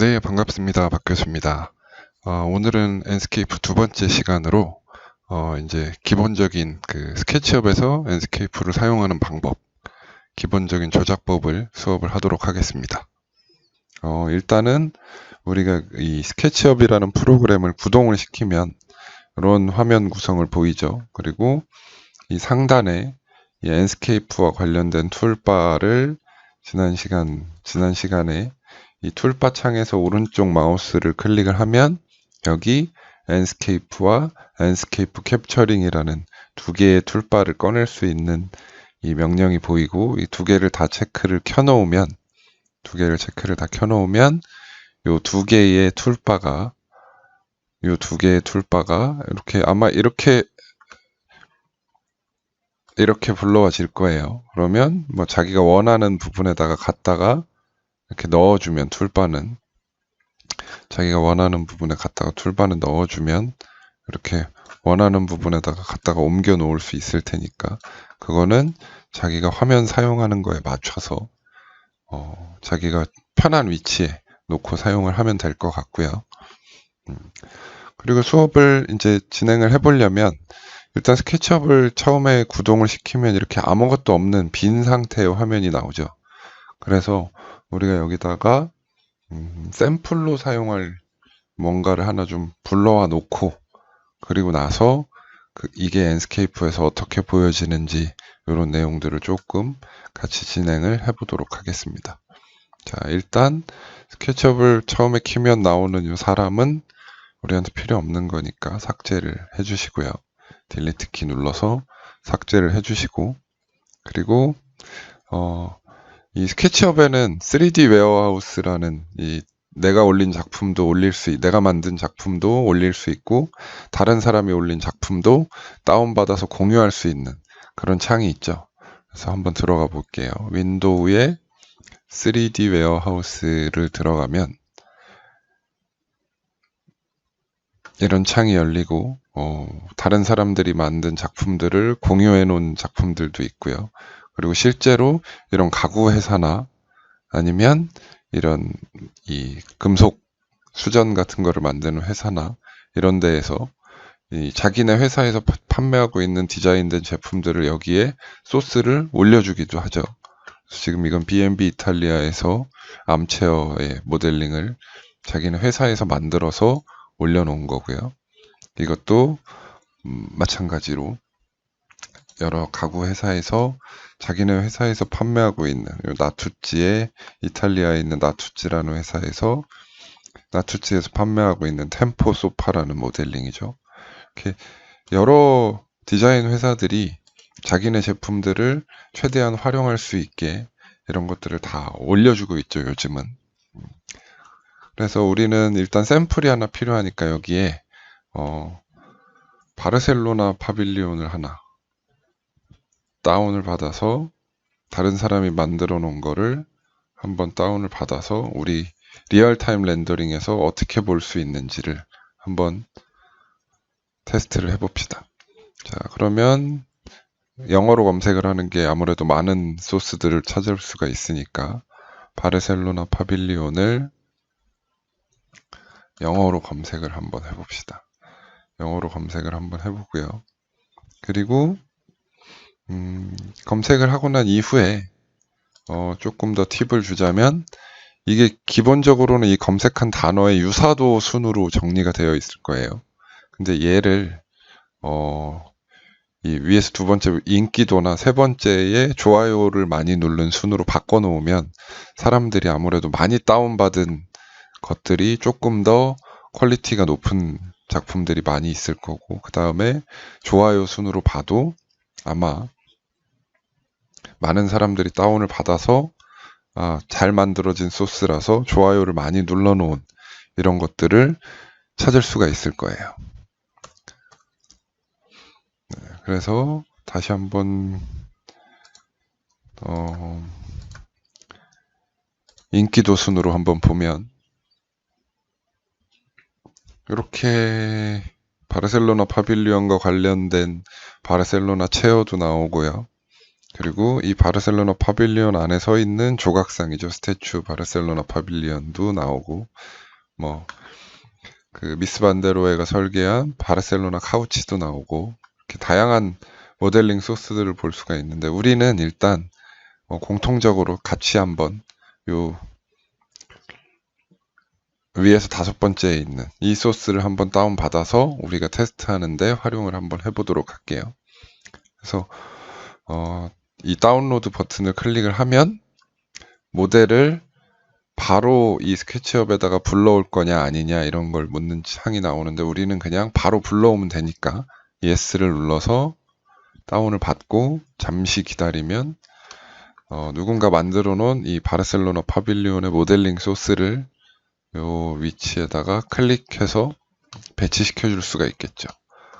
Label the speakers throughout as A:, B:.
A: 네, 반갑습니다. 박 교수입니다. 오늘은 엔스케이프 두 번째 시간으로 이제 기본적인 그 스케치업에서 엔스케이프를 사용하는 방법, 기본적인 조작법을 수업을 하도록 하겠습니다. 일단은 우리가 이 스케치업이라는 프로그램을 구동을 시키면 이런 화면 구성을 보이죠. 그리고 이 상단에 이 엔스케이프와 관련된 툴바를 지난 시간에 이 툴바 창에서 오른쪽 마우스를 클릭을 하면 여기 엔스케이프와 엔스케이프 캡처링이라는 두 개의 툴바를 꺼낼 수 있는 이 명령이 보이고, 이 두 개를 다 체크를 켜놓으면 요 두 개의 툴바가 이렇게 아마 이렇게 불러와질 거예요. 그러면 뭐 자기가 원하는 부분에다가 갖다가 이렇게 넣어주면 자기가 원하는 부분에 갖다가 툴바는 넣어주면 이렇게 원하는 부분에다가 갖다가 옮겨 놓을 수 있을 테니까, 그거는 자기가 화면 사용하는 거에 맞춰서 자기가 편한 위치에 놓고 사용을 하면 될 것 같고요. 그리고 수업을 이제 진행을 해보려면 일단 스케치업을 처음에 구동을 시키면 이렇게 아무것도 없는 빈 상태의 화면이 나오죠. 그래서 우리가 여기다가 샘플로 사용할 뭔가를 하나 좀 불러와 놓고, 그리고 나서 이게 엔스케이프에서 어떻게 보여지는지 이런 내용들을 조금 같이 진행을 해보도록 하겠습니다. 자, 일단 스케치업을 처음에 키면 나오는 이 사람은 우리한테 필요 없는 거니까 삭제를 해주시고요. 딜리트 키 눌러서 삭제를 해주시고, 그리고 이 스케치업에는 3D 웨어하우스라는 내가 만든 작품도 올릴 수 있고, 다른 사람이 올린 작품도 다운받아서 공유할 수 있는 그런 창이 있죠. 그래서 한번 들어가 볼게요. 윈도우에 3D 웨어하우스를 들어가면 이런 창이 열리고, 다른 사람들이 만든 작품들을 공유해 놓은 작품들도 있고요. 그리고 실제로 이런 가구 회사나 아니면 이런 이 금속 수전 같은 거를 만드는 회사나 이런 데에서 자기네 회사에서 판매하고 있는 디자인된 제품들을 여기에 소스를 올려주기도 하죠. 지금 이건 B&B 이탈리아에서 암체어의 모델링을 자기네 회사에서 만들어서 올려놓은 거고요. 이것도 마찬가지로 여러 가구 회사에서 자기네 회사에서 판매하고 있는 나투찌의 이탈리아에 있는 나투찌라는 회사에서 판매하고 있는 템포 소파라는 모델링이죠. 이렇게 여러 디자인 회사들이 자기네 제품들을 최대한 활용할 수 있게 이런 것들을 다 올려주고 있죠, 요즘은. 그래서 우리는 일단 샘플이 하나 필요하니까 여기에 바르셀로나 파빌리온을 하나 다운을 받아서, 다른 사람이 만들어 놓은 거를 한번 다운을 받아서 우리 리얼타임 렌더링에서 어떻게 볼 수 있는지를 한번 테스트를 해봅시다. 자, 그러면 영어로 검색을 하는 게 아무래도 많은 소스들을 찾을 수가 있으니까 바르셀로나 파빌리온을 영어로 검색을 한번 해봅시다. 영어로 검색을 한번 해보고요. 그리고 검색을 하고 난 이후에 조금 더 팁을 주자면, 이게 기본적으로는 이 검색한 단어의 유사도 순으로 정리가 되어 있을 거예요. 근데 얘를 이 위에서 두 번째 인기도나 세 번째에 좋아요를 많이 누른 순으로 바꿔 놓으면 사람들이 아무래도 많이 다운받은 것들이 조금 더 퀄리티가 높은 작품들이 많이 있을 거고, 그 다음에 좋아요 순으로 봐도 아마 많은 사람들이 다운을 받아서 잘 만들어진 소스라서 좋아요를 많이 눌러놓은 이런 것들을 찾을 수가 있을 거예요. 네, 그래서 다시 한번 인기도 순으로 한번 보면 이렇게 바르셀로나 파빌리온과 관련된 바르셀로나 체어도 나오고요. 그리고 이 바르셀로나 파빌리온 안에 서 있는 조각상이죠. 스태츄 바르셀로나 파빌리온도 나오고, 뭐, 그 미스 반데로에가 설계한 바르셀로나 카우치도 나오고, 이렇게 다양한 모델링 소스들을 볼 수가 있는데, 우리는 일단 공통적으로 같이 한번 요 위에서 5번째에 있는 이 소스를 한번 다운받아서 우리가 테스트하는데 활용을 한번 해보도록 할게요. 그래서 이 다운로드 버튼을 클릭을 하면 모델을 바로 이 스케치업에다가 불러올 거냐 아니냐 이런 걸 묻는 창이 나오는데, 우리는 그냥 바로 불러오면 되니까 Yes를 눌러서 다운을 받고 잠시 기다리면 누군가 만들어 놓은 이 바르셀로나 파빌리온의 모델링 소스를 요 위치에다가 클릭해서 배치시켜 줄 수가 있겠죠.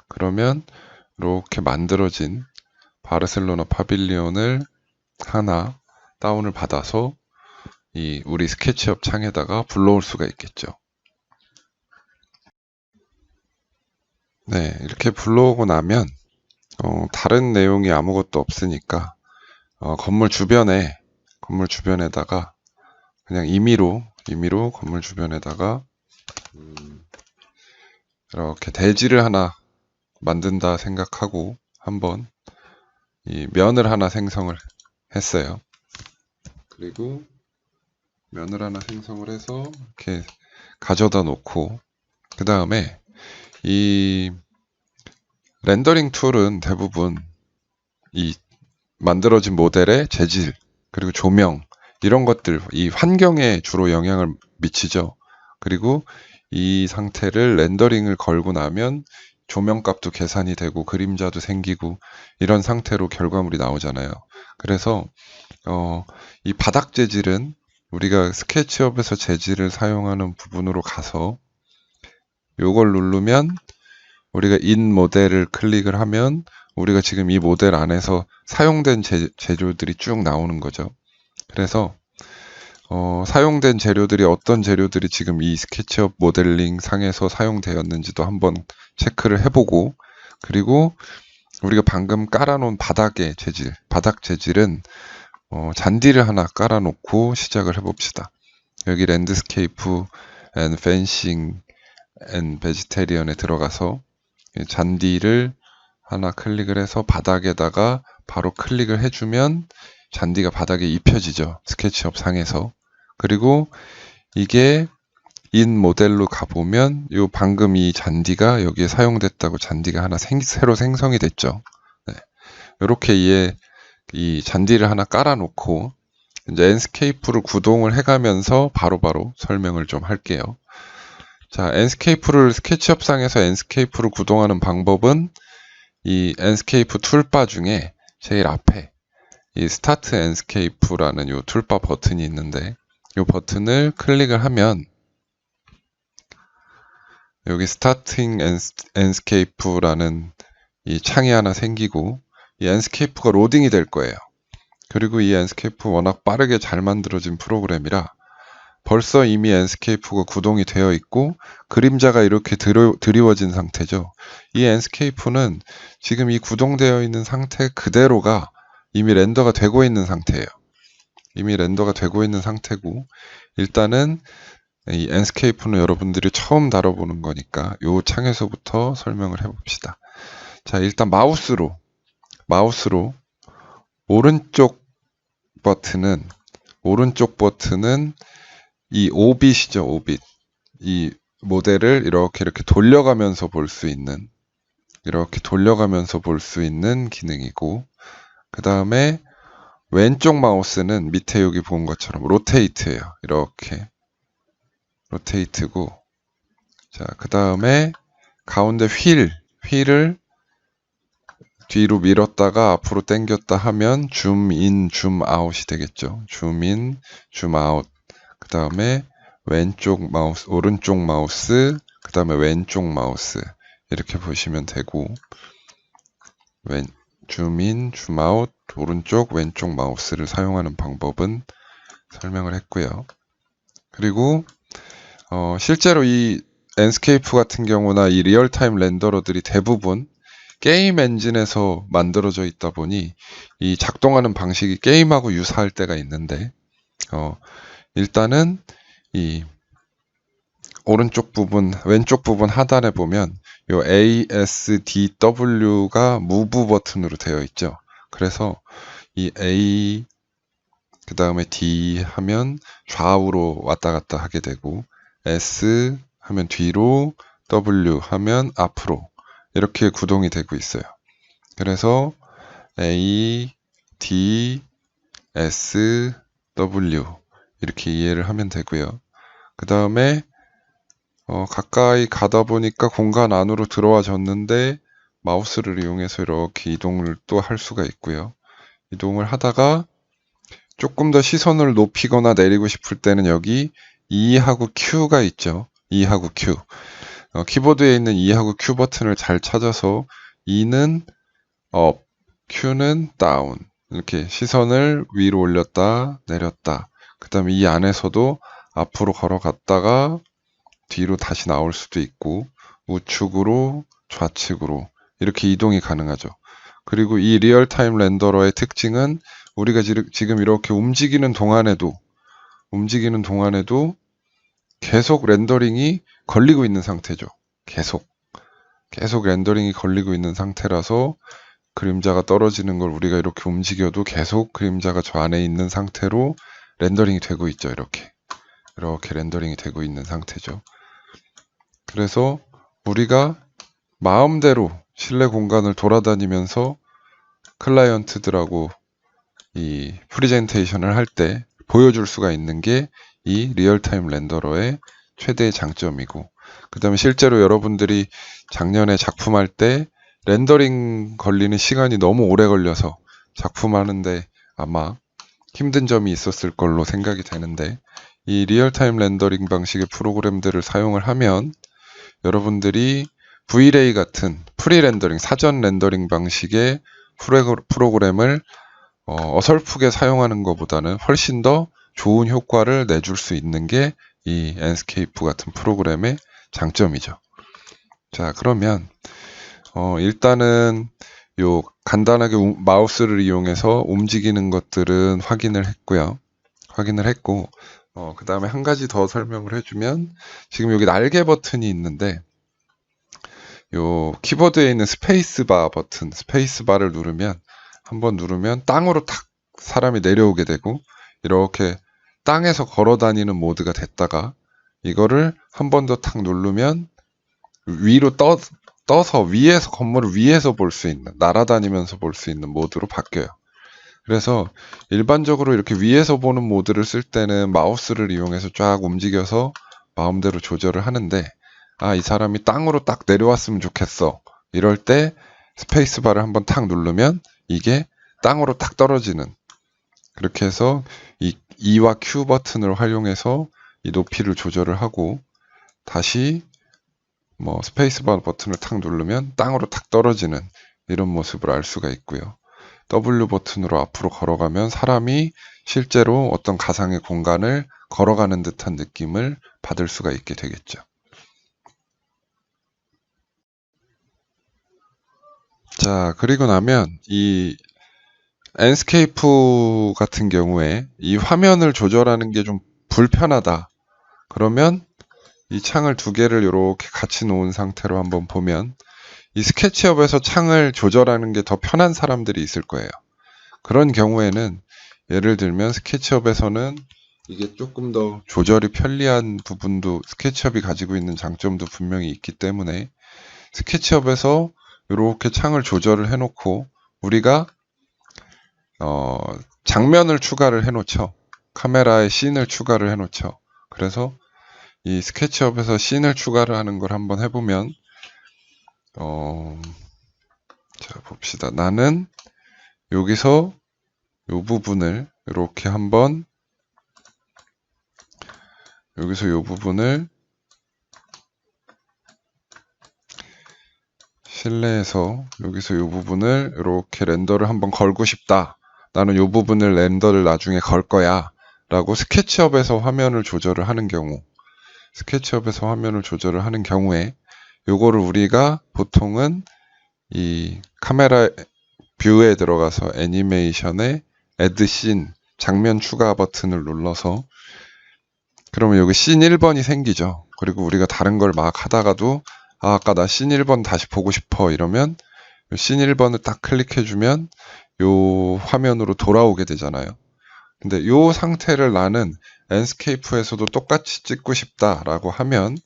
A: 그러면 이렇게 만들어진 바르셀로나 파빌리온을 하나 다운을 받아서 이 우리 스케치업 창에다가 불러올 수가 있겠죠. 네, 이렇게 불러오고 나면 다른 내용이 아무것도 없으니까 건물 주변에다가 그냥 임의로 건물 주변에다가 이렇게 대지를 하나 만든다 생각하고 한번 이 면을 하나 생성을 했어요. 그리고 면을 하나 생성을 해서 이렇게 가져다 놓고, 그 다음에 이 렌더링 툴은 대부분 이 만들어진 모델의 재질 그리고 조명 이런 것들, 이 환경에 주로 영향을 미치죠. 그리고 이 상태를 렌더링을 걸고 나면 조명값도 계산이 되고 그림자도 생기고 이런 상태로 결과물이 나오잖아요. 그래서 이 바닥 재질은 우리가 스케치업에서 재질을 사용하는 부분으로 가서 요걸 누르면 우리가 인 모델을 클릭을 하면 우리가 지금 이 모델 안에서 사용된 재료들이 쭉 나오는 거죠. 그래서 사용된 재료들이 어떤 재료들이 지금 이 스케치업 모델링 상에서 사용되었는지도 한번 체크를 해보고, 그리고 우리가 방금 깔아놓은 바닥 재질은 잔디를 하나 깔아놓고 시작을 해봅시다. 여기 랜드스케이프 앤 펜싱 앤 베지테리언에 들어가서 잔디를 하나 클릭을 해서 바닥에다가 바로 클릭을 해주면 잔디가 바닥에 입혀지죠. 스케치업 상에서. 그리고 이게 인 모델로 가보면 요 방금 이 잔디가 여기에 사용됐다고 잔디가 하나 새로 생성이 됐죠. 네. 이렇게 이 잔디를 하나 깔아놓고 이제 엔스케이프를 구동을 해가면서 바로바로 설명을 좀 할게요. 자, 스케치업 상에서 엔스케이프를 구동하는 방법은 이 엔스케이프 툴바 중에 제일 앞에 이 스타트 엔스케이프라는 요 툴바 버튼이 있는데, 요 버튼을 클릭을 하면 여기 스타팅 엔스케이프라는 이 창이 하나 생기고 이 엔스케이프가 로딩이 될 거예요. 그리고 이 엔스케이프 워낙 빠르게 잘 만들어진 프로그램이라 벌써 이미 엔스케이프가 구동이 되어 있고 그림자가 이렇게 드리워진 상태죠. 이 엔스케이프는 지금 이 구동되어 있는 상태 그대로가 이미 렌더가 되고 있는 상태예요. 이미 렌더가 되고 있는 상태고, 일단은 이 엔스케이프는 여러분들이 처음 다뤄보는 거니까 이 창에서부터 설명을 해봅시다. 자, 일단 마우스로 오른쪽 버튼은 이 오빗이죠, 오빗. 이 모델을 이렇게 돌려가면서 볼 수 있는 기능이고, 그 다음에 왼쪽 마우스는 밑에 여기 본 것처럼 로테이트예요. 이렇게 로테이트고, 자, 그 다음에 가운데 휠을 뒤로 밀었다가 앞으로 당겼다 하면 줌인, 줌아웃이 되겠죠. 줌인, 줌아웃. 그 다음에 오른쪽 마우스, 그 다음에 왼쪽 마우스. 이렇게 보시면 되고, 줌인, 줌아웃, 오른쪽, 왼쪽 마우스를 사용하는 방법은 설명을 했고요. 그리고 실제로 이 엔스케이프 같은 경우나 이 리얼타임 렌더러들이 대부분 게임 엔진에서 만들어져 있다 보니 이 작동하는 방식이 게임하고 유사할 때가 있는데, 일단은 이 오른쪽 부분, 왼쪽 부분 하단에 보면 요 ASDW가 무브 버튼으로 되어 있죠. 그래서 이 A 그 다음에 D 하면 좌우로 왔다 갔다 하게 되고, S 하면 뒤로, W 하면 앞으로 이렇게 구동이 되고 있어요. 그래서 A, D, S, W 이렇게 이해를 하면 되고요. 그 다음에 가까이 가다 보니까 공간 안으로 들어와졌는데 마우스를 이용해서 이렇게 이동을 또 할 수가 있고요. 이동을 하다가 조금 더 시선을 높이거나 내리고 싶을 때는 여기 E하고 Q가 있죠. E하고 Q. 키보드에 있는 E하고 Q 버튼을 잘 찾아서 E는 업, Q는 다운. 이렇게 시선을 위로 올렸다 내렸다. 그 다음에 이 안에서도 앞으로 걸어갔다가 뒤로 다시 나올 수도 있고, 우측으로 좌측으로 이렇게 이동이 가능하죠. 그리고 이 리얼타임 렌더러의 특징은 우리가 지금 이렇게 움직이는 동안에도 계속 렌더링이 걸리고 있는 상태죠. 계속 렌더링이 걸리고 있는 상태라서 그림자가 떨어지는 걸 우리가 이렇게 움직여도 계속 그림자가 저 안에 있는 상태로 렌더링이 되고 있죠. 이렇게 렌더링이 되고 있는 상태죠. 그래서 우리가 마음대로 실내 공간을 돌아다니면서 클라이언트들하고 이 프레젠테이션을 할 때 보여줄 수가 있는 게 이 리얼타임 렌더러의 최대의 장점이고, 그 다음에 실제로 여러분들이 작년에 작품할 때 렌더링 걸리는 시간이 너무 오래 걸려서 작품하는데 아마 힘든 점이 있었을 걸로 생각이 되는데, 이 리얼타임 렌더링 방식의 프로그램들을 사용을 하면 여러분들이 V-Ray 같은 프리 렌더링, 사전 렌더링 방식의 프로그램을 어설프게 사용하는 것보다는 훨씬 더 좋은 효과를 내줄 수 있는 게 이 enscape 같은 프로그램의 장점이죠. 자, 그러면 일단은 요 간단하게 마우스를 이용해서 움직이는 것들은 확인을 했고, 그 다음에 한 가지 더 설명을 해주면, 지금 여기 날개 버튼이 있는데, 요 키보드에 있는 스페이스바 버튼, 스페이스바를 한번 누르면 땅으로 탁 사람이 내려오게 되고, 이렇게 땅에서 걸어 다니는 모드가 됐다가, 이거를 한 번 더 탁 누르면 위로 떠서 건물을 위에서 볼 수 있는, 날아다니면서 볼 수 있는 모드로 바뀌어요. 그래서 일반적으로 이렇게 위에서 보는 모드를 쓸 때는 마우스를 이용해서 쫙 움직여서 마음대로 조절을 하는데, 이 사람이 땅으로 딱 내려왔으면 좋겠어. 이럴 때 스페이스바를 한번 탁 누르면 이게 땅으로 탁 떨어지는, 그렇게 해서 이 E와 Q 버튼을 활용해서 이 높이를 조절을 하고, 다시 스페이스바 버튼을 탁 누르면 땅으로 탁 떨어지는 이런 모습을 알 수가 있고요. W 버튼으로 앞으로 걸어가면 사람이 실제로 어떤 가상의 공간을 걸어가는 듯한 느낌을 받을 수가 있게 되겠죠. 자, 그리고 나면 이 enscape 같은 경우에 이 화면을 조절하는 게 좀 불편하다. 그러면 이 창을 두 개를 이렇게 같이 놓은 상태로 한번 보면, 이 스케치업에서 창을 조절하는 게 더 편한 사람들이 있을 거예요. 그런 경우에는 예를 들면 스케치업에서는 이게 조금 더 조절이 편리한 부분도, 스케치업이 가지고 있는 장점도 분명히 있기 때문에 스케치업에서 이렇게 창을 조절을 해놓고 우리가 장면을 추가를 해놓죠. 카메라에 씬을 추가를 해놓죠. 그래서 이 스케치업에서 씬을 추가를 하는 걸 한번 해보면, 자, 봅시다. 나는 여기서 이 부분을 이렇게 한번, 여기서 이 부분을 실내에서 여기서 이 부분을 이렇게 렌더를 한번 걸고 싶다. 나는 이 부분을 렌더를 나중에 걸 거야. 라고 스케치업에서 화면을 조절을 하는 경우에 요거를 우리가 보통은 이 카메라 뷰에 들어가서 애니메이션에 Add Scene 장면 추가 버튼을 눌러서 그러면 여기 씬 1번이 생기죠. 그리고 우리가 다른 걸 막 하다가도 아까 나 씬 1번 다시 보고 싶어 이러면 씬 1번을 딱 클릭해주면 요 화면으로 돌아오게 되잖아요. 근데 요 상태를 나는 엔스케이프에서도 똑같이 찍고 싶다라고 하면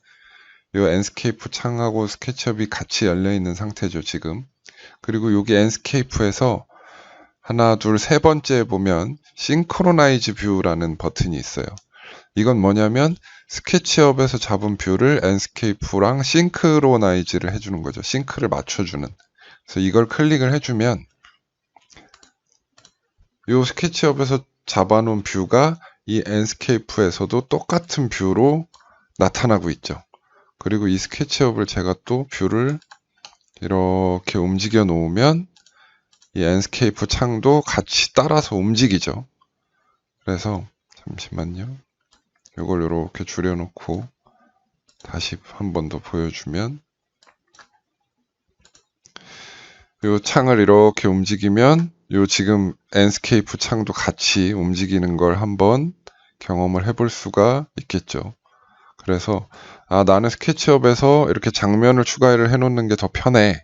A: 요 엔스케이프 창하고 스케치업이 같이 열려 있는 상태죠, 지금. 그리고 여기 엔스케이프에서 하나, 둘, 세 번째 보면 싱크로나이즈 뷰라는 버튼이 있어요. 이건 뭐냐면 스케치업에서 잡은 뷰를 엔스케이프랑 싱크로나이즈를 해주는 거죠. 싱크를 맞춰주는. 그래서 이걸 클릭을 해주면 요 스케치업에서 잡아놓은 뷰가 이 엔스케이프에서도 똑같은 뷰로 나타나고 있죠. 그리고 이 스케치업을 제가 또 뷰를 이렇게 움직여 놓으면 이 엔스케이프 창도 같이 따라서 움직이죠. 그래서 잠시만요. 이걸 이렇게 줄여놓고 다시 한 번 더 보여주면 이 창을 이렇게 움직이면 요 지금 엔스케이프 창도 같이 움직이는 걸 한번 경험을 해볼 수가 있겠죠. 그래서 나는 스케치업에서 이렇게 장면을 추가를 해놓는 게 더 편해.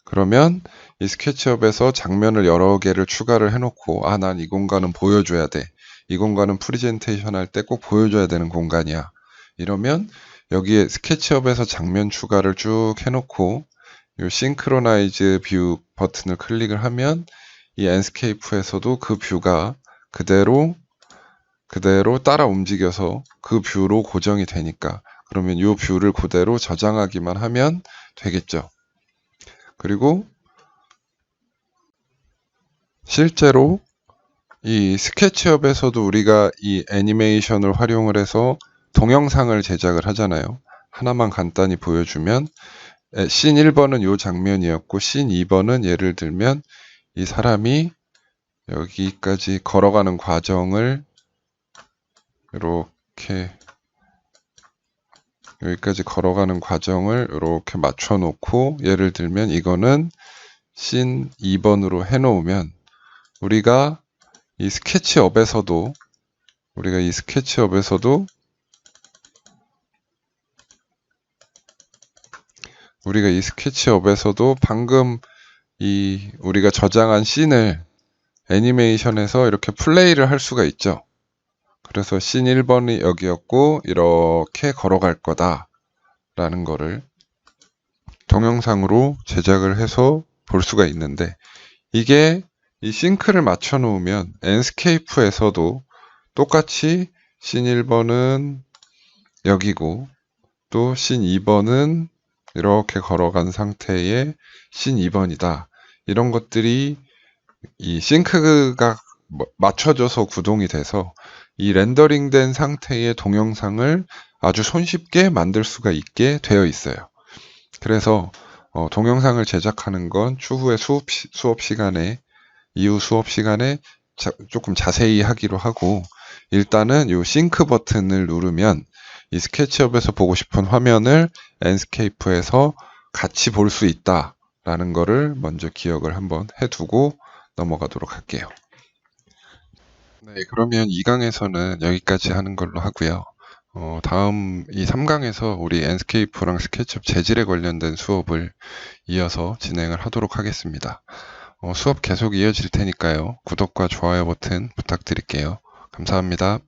A: 그러면 이 스케치업에서 장면을 여러 개를 추가를 해놓고 난 이 공간은 보여줘야 돼. 이 공간은 프리젠테이션 할 때 꼭 보여줘야 되는 공간이야. 이러면 여기에 스케치업에서 장면 추가를 쭉 해놓고 이 싱크로나이즈 뷰 버튼을 클릭을 하면 이 엔스케이프에서도 그 뷰가 그대로 따라 움직여서 그 뷰로 고정이 되니까 그러면 이 뷰를 그대로 저장하기만 하면 되겠죠. 그리고 실제로 이 스케치업에서도 우리가 이 애니메이션을 활용을 해서 동영상을 제작을 하잖아요. 하나만 간단히 보여주면 씬 1번은 이 장면이었고 씬 2번은 예를 들면 이 사람이 여기까지 걸어가는 과정을 이렇게 여기까지 걸어가는 과정을 이렇게 맞춰 놓고 예를 들면 이거는 씬 2번으로 해 놓으면 우리가 이 스케치업에서도 방금 우리가 저장한 씬을 애니메이션에서 이렇게 플레이를 할 수가 있죠. 그래서 씬 1번이 여기였고 이렇게 걸어갈 거다 라는 거를 동영상으로 제작을 해서 볼 수가 있는데 이게 이 싱크를 맞춰 놓으면 엔스케이프에서도 똑같이 씬 1번은 여기고 또 씬 2번은 이렇게 걸어간 상태의 씬 2번이다. 이런 것들이 이 싱크가 맞춰져서 구동이 돼서 이 렌더링된 상태의 동영상을 아주 손쉽게 만들 수가 있게 되어 있어요. 그래서 동영상을 제작하는 건 추후에 이후 수업 시간에 조금 자세히 하기로 하고 일단은 이 싱크 버튼을 누르면 이 스케치업에서 보고 싶은 화면을 엔스케이프에서 같이 볼 수 있다라는 거를 먼저 기억을 한번 해두고 넘어가도록 할게요. 네, 그러면 2강에서는 여기까지 하는 걸로 하고요. 다음 이 3강에서 우리 엔스케이프랑 스케치업 재질에 관련된 수업을 이어서 진행을 하도록 하겠습니다. 수업 계속 이어질 테니까요. 구독과 좋아요 버튼 부탁드릴게요. 감사합니다.